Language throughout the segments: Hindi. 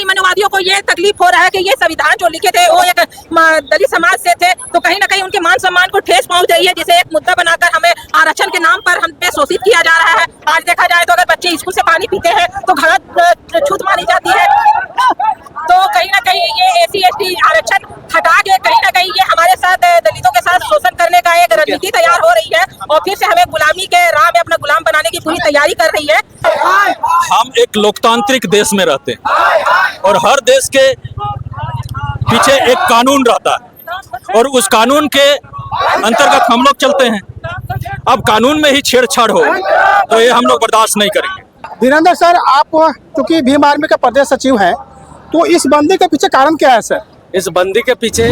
कहीं मनोवादियों को ये तकलीफ हो रहा है कि ये संविधान जो लिखे थे वो एक दलित समाज से थे, तो कहीं ना कहीं उनके मान सम्मान को ठेस पहुंच रही है, जिसे एक मुद्दा बनाकर हमें आरक्षण के नाम पर हम पे शोषित किया जा रहा है। आज देखा जाए तो अगर बच्चे स्कूल से पानी पीते हैं तो घर छूत मानी जाती है। तो कहीं ना कहीं ये SC/ST आरक्षण हटा के कहीं ना कहीं ये हमारे साथ दलितों के साथ शोषण करने का एक रणनीति तैयार हो रही है और फिर से हमें गुलामी के राह में अपना गुलाम बनाने की पूरी तैयारी कर रही है। हम एक लोकतांत्रिक देश में रहते हैं और हर देश के पीछे एक कानून रहता है और उस कानून के अंतर्गत हम लोग चलते हैं। अब कानून में ही छेड़छाड़ हो तो ये हम लोग बर्दाश्त नहीं करेंगे। धीरेन्द्र सर, आप चूंकि भीम आर्मी के प्रदेश सचिव हैं, तो इस बंदी के पीछे कारण क्या है सर? इस बंदी के पीछे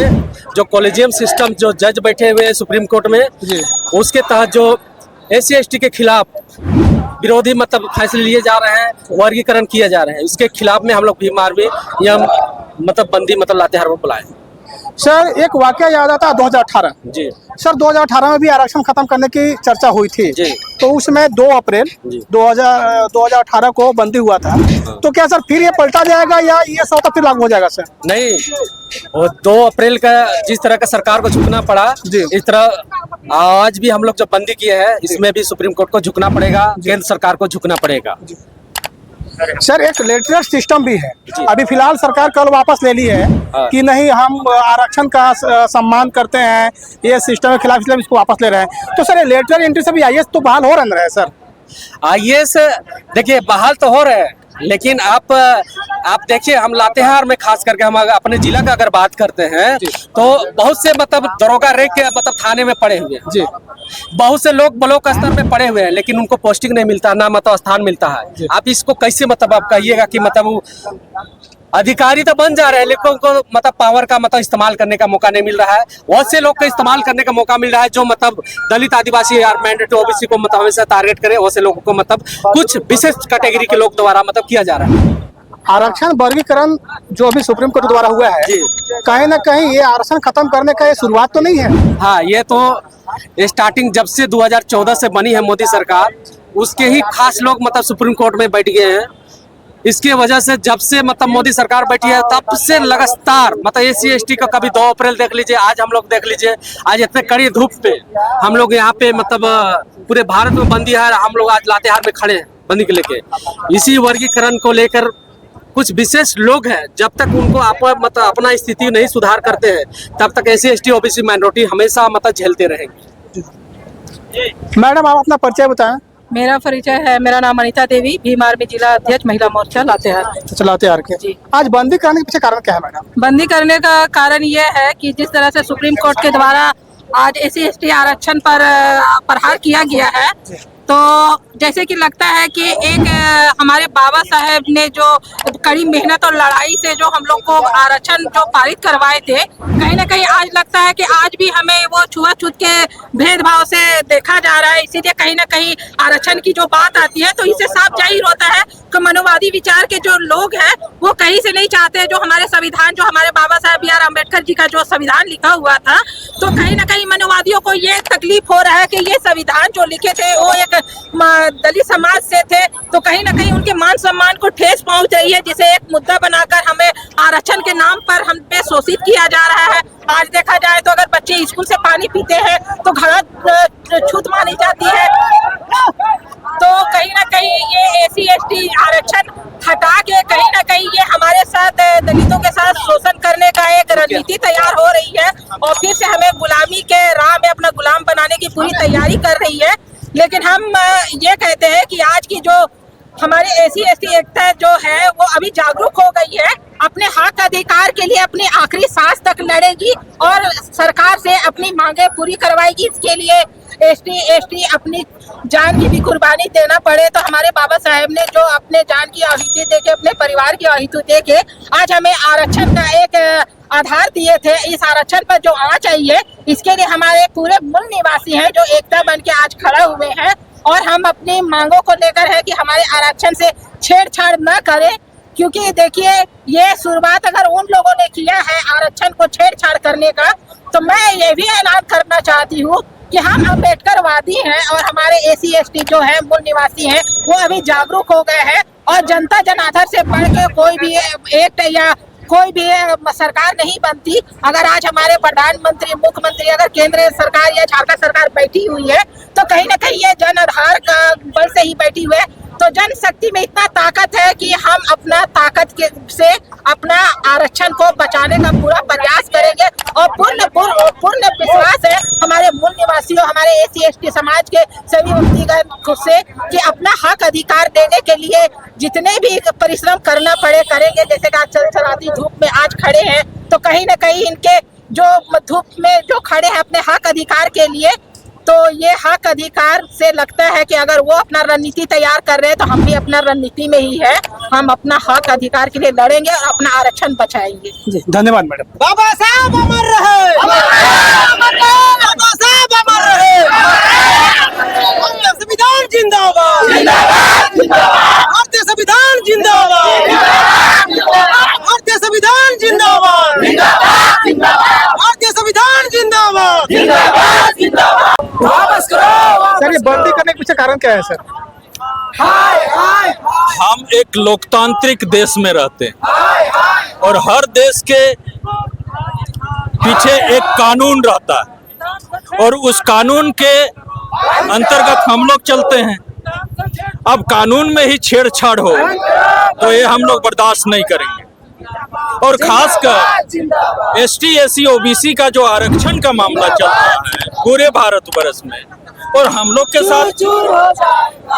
जो कॉलेजियम सिस्टम जो जज बैठे हुए हैं सुप्रीम कोर्ट में जी, उसके तहत जो SC/ST के खिलाफ विरोधी मतलब फैसले लिए जा रहे हैं, वर्गीकरण किए जा रहे हैं, उसके खिलाफ में हम लोग भीम आर्मी या मतलब बंदी मतलब लातेहार में बुलाए। सर, एक वाकया याद आता है 2018 जी सर, 2018 में भी आरक्षण खत्म करने की चर्चा हुई थी जी। तो उसमें 2 अप्रैल 2018 को बंदी हुआ था। तो क्या सर फिर ये पलटा जाएगा या ये सौदा फिर लागू हो जाएगा सर? नहीं, वो 2 अप्रैल का जिस तरह का सरकार को झुकना पड़ा जी, इस तरह आज भी हम लोग जो बंदी किए हैं इसमें भी सुप्रीम कोर्ट को झुकना पड़ेगा, केंद्र सरकार को झुकना पड़ेगा। सर, एक लेटरल सिस्टम भी है। अभी फिलहाल सरकार कल वापस ले ली है कि नहीं, हम आरक्षण का सम्मान करते हैं, ये सिस्टम के खिलाफ इसलिए इसको वापस ले रहे हैं। तो सर, ये लेटरल एंट्री से भी IAS तो बहाल हो रहे हैं सर? IAS देखिए बहाल तो हो रहे हैं, लेकिन आप देखिए हम लातेहार में खास करके हम अपने जिला का अगर बात करते हैं तो बहुत से मतलब दरोगा रेक के मतलब थाने में पड़े हुए हैं जी। बहुत से लोग ब्लॉक स्तर पे पड़े हुए हैं लेकिन उनको पोस्टिंग नहीं मिलता, ना मतलब स्थान मिलता है। आप इसको कैसे मतलब आप कहिएगा कि मतलब वो अधिकारी तो बन जा रहे हैं लेकिन उनको मतलब पावर का मतलब इस्तेमाल करने का मौका नहीं मिल रहा है। बहुत से लोग को इस्तेमाल करने का मौका मिल रहा है जो मतलब दलित आदिवासी या मैंडेटरी OBC को मतलब हमेशा टारगेट करे, वैसे लोगों को मतलब कुछ विशेष कैटेगरी के लोग द्वारा मतलब किया जा रहा है। आरक्षण वर्गीकरण जो अभी सुप्रीम कोर्ट द्वारा हुआ है, कहीं ना कहीं ये आरक्षण खत्म करने का ये शुरुआत तो नहीं है? हाँ, ये तो स्टार्टिंग जब से 2014 से बनी है मोदी सरकार, उसके ही खास लोग मतलब सुप्रीम कोर्ट में बैठ गए हैं। इसकी वजह से जब से मतलब मोदी सरकार बैठी है तब से लगातार मतलब SC/ST का कभी 2 अप्रैल देख लीजिए, आज हम लोग देख लीजिए, आज इतने कड़ी धूप पे हम लोग यहाँ पे मतलब पूरे भारत में बंदी है, हम लोग आज लातेहार में खड़े हैं बंदी के लेके। इसी वर्गीकरण को लेकर कुछ विशेष लोग हैं, जब तक उनको मतलब अपना स्थिति नहीं सुधार करते हैं तब तक SC/ST OBC माइनॉरिटी हमेशा मतलब झेलते रहेंगे। मैडम, आप अपना परिचय बताएं। मेरा परिचय है, मेरा नाम अनीता देवी, भीम आर्मी जिला अध्यक्ष, महिला मोर्चा लातेहार। लातेहार के जी। आज बंदी करने के पीछे कारण क्या है मैडम? बंदी करने का कारण ये है कि जिस तरह से सुप्रीम कोर्ट के द्वारा आज SC/ST आरक्षण पर प्रहार किया गया है, तो जैसे कि लगता है कि एक हमारे बाबा साहेब ने जो कड़ी मेहनत और लड़ाई से जो हम लोग को आरक्षण जो पारित करवाए थे, कहीं ना कहीं आज लगता है कि आज भी हमें वो छुआछूत के भेदभाव से देखा जा रहा है। इसीलिए कहीं ना कहीं आरक्षण की जो बात आती है तो इससे साफ जाहिर होता है कि मनोवादी विचार के जो लोग हैं वो कहीं से नहीं चाहते जो हमारे संविधान, जो हमारे बाबा साहेब BR अम्बेडकर जी का जो संविधान लिखा हुआ था, तो कहीं ना कहीं मनोवादियों को ये तकलीफ हो रहा है कि ये संविधान जो लिखे थे वो एक दलित समाज से थे, तो कहीं ना कहीं उनके मान सम्मान को ठेस पहुंच रही है, जिसे एक मुद्दा बनाकर हमें आरक्षण के नाम पर हम पे शोषित किया जा रहा है। आज देखा जाए तो अगर बच्चे स्कूल से पानी पीते हैं तो घर छूत मानी जाती है। तो कहीं ना कहीं ये SC/ST आरक्षण हटा के कहीं ना कहीं ये हमारे साथ दलितों के साथ शोषण करने का एक रणनीति तैयार हो रही है और फिर से हमें गुलामी के राह में अपना गुलाम बनाने की पूरी तैयारी कर रही है। लेकिन हम ये कहते हैं कि आज की जो हमारी SC/ST एकता जो है वो अभी जागरूक हो गई है, अपने हक अधिकार के लिए अपनी आखिरी सांस तक लड़ेगी और सरकार से अपनी मांगे पूरी करवाएगी। इसके लिए SC/ST अपनी जान की भी कुर्बानी देना पड़े तो हमारे बाबा साहेब ने जो अपने जान की आहुति देके, अपने परिवार की आहुति देके आज हमें आरक्षण का एक आधार दिए थे। इस आरक्षण पर जो आना चाहिए, इसके लिए हमारे पूरे मूल निवासी हैं जो एकता बन के आज खड़े हुए हैं और हम अपनी मांगों को लेकर है कि हमारे आरक्षण से छेड़छाड़ न करें, क्योंकि देखिए ये शुरुआत अगर उन लोगों ने किया है आरक्षण को छेड़छाड़ करने का, तो मैं ये भी ऐलान करना चाहती हूँ कि हम अम्बेडकरवादी हैं और हमारे SC/ST जो है मूल निवासी हैं वो अभी जागरूक हो गए हैं और जनता जनार्दन से बढ़ के कोई भी एक्ट या कोई भी सरकार नहीं बनती। अगर आज हमारे प्रधानमंत्री, मुख्यमंत्री अगर केंद्र सरकार या झारखंड सरकार बैठी हुई है तो कहीं ना कहीं ये जन आधार का बल से ही बैठी हुई है। तो जनशक्ति में इतना ताकत है कि हम अपना ताकत से अपना आरक्षण को बचाने का पूरा प्रयास करेंगे और पूर्ण विश्वास है हमारे मूल निवासियों, हमारे SC/ST समाज के सभी व्यक्तिगत से कि अपना हक अधिकार देने के लिए जितने भी परिश्रम करना पड़े करेंगे। जैसे कि आज चलचलाती धूप में आज खड़े हैं तो कहीं ना कहीं इनके जो धूप में जो खड़े हैं अपने हक अधिकार के लिए, तो ये हक अधिकार से लगता है कि अगर वो अपना रणनीति तैयार कर रहे हैं तो हम भी अपना रणनीति में ही है। हम अपना हक अधिकार के लिए लड़ेंगे और अपना आरक्षण बचाएंगे। जी धन्यवाद मैडम। बाबा साहब अमर रहे, बाबा साहब अमर रहे, भारतीय संविधान जिंदाबाद, भारतीय संविधान जिंदाबाद, भारतीय संविधान जिंदाबाद, भारतीय संविधान जिंदाबाद। वापस करो। सर ये बंदी करने के पीछे कारण क्या है सर? हम एक लोकतांत्रिक देश में रहते हैं और हर देश के पीछे एक कानून रहता है और उस कानून के अंतर्गत हम लोग चलते हैं। अब कानून में ही छेड़छाड़ हो तो ये हम लोग बर्दाश्त नहीं करेंगे। और खासकर ST SC OBC का जो आरक्षण का मामला चल रहा है पूरे भारतवर्ष में, और हम लोग के साथ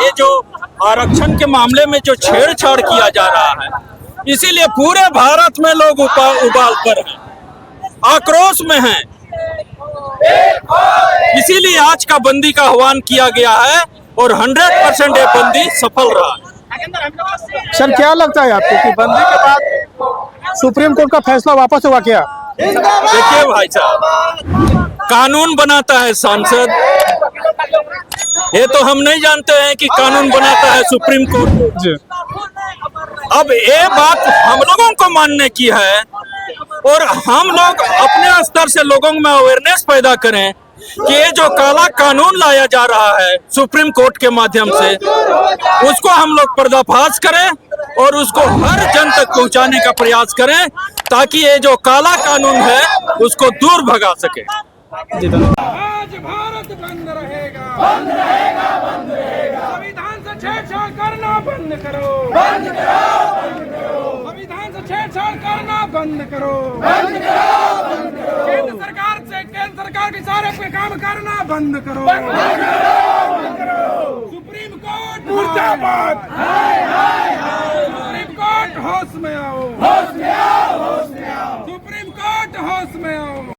ये जो आरक्षण के मामले में जो छेड़छाड़ किया जा रहा है, इसीलिए पूरे भारत में लोग उबाल पर हैं, आक्रोश में हैं। इसीलिए आज का बंदी का आह्वान किया गया है और 100% ये बंदी सफल रहा है। सर क्या लगता है आपको कि बंदी के बाद सुप्रीम कोर्ट का फैसला वापस होगा क्या? देखिए भाई साहब, कानून बनाता है सांसद, ये तो हम नहीं जानते हैं कि कानून बनाता है सुप्रीम कोर्ट जी। अब ये बात हम लोगों को मानने की है और हम लोग अपने स्तर से लोगों में अवेयरनेस पैदा करें कि ये जो काला कानून लाया जा रहा है सुप्रीम कोर्ट के माध्यम से, उसको हम लोग पर्दाफाश करें और उसको हर जन तक पहुंचाने का प्रयास करें ताकि ये जो काला कानून है उसको दूर भगा सके। जी धन्यवाद। आज भारत बंद रहेगा, बंद रहेगा, बंद रहेगा। संविधान से छेड़छाड़ करना बंद करो, बंद करो, बंद करो। संविधान से छेड़छाड़ करना बंद करो, बंद करो, बंद करो। केंद्र सरकार के सारे पे काम करना बंद करो, बंद करो, बंद करो। सुप्रीम कोर्ट मुर्दाबाद, सुप्रीम कोर्ट होश में आओ, होश में आओ, होश में आओ। सुप्रीम कोर्ट होश में आओ।